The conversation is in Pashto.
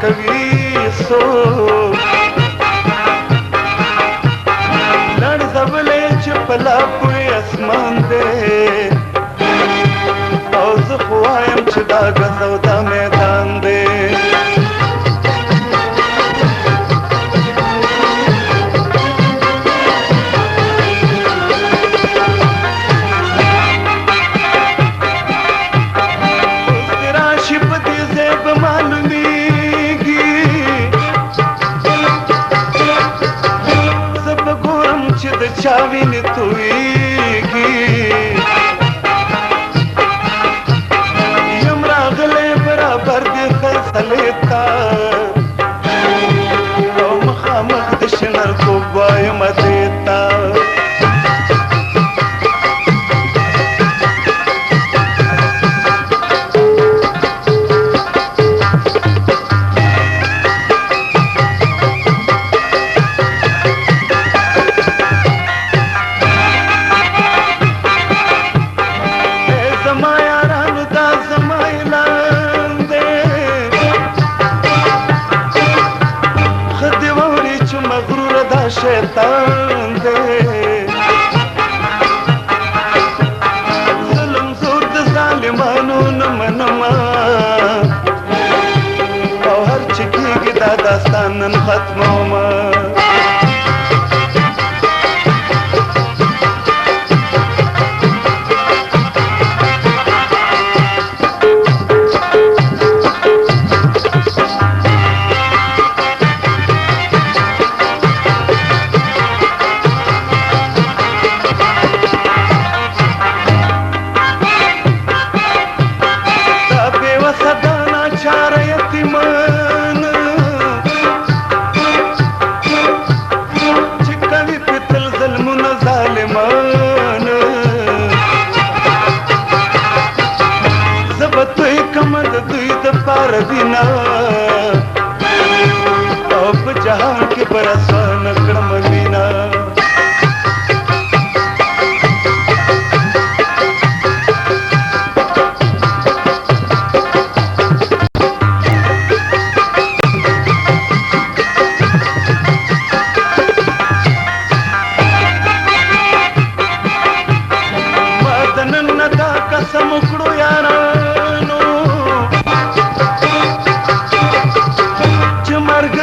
کوي سو لړزولې چې په لاپوی اسمان دی او زه خو وایم چې دا ګزو دا میدان دی چاوینې تویږي یم راغلی برابر د فیصلې ته او مخامخ د شنرکوب وایم دې ته شیطان دے ظلم زور د ظالمانو نه منما او هر چې کېږي دا داستان نن ختمومه دینا او په جهان کې برسان کړم مینا مدنن دا قسم کړو یارانو مرګ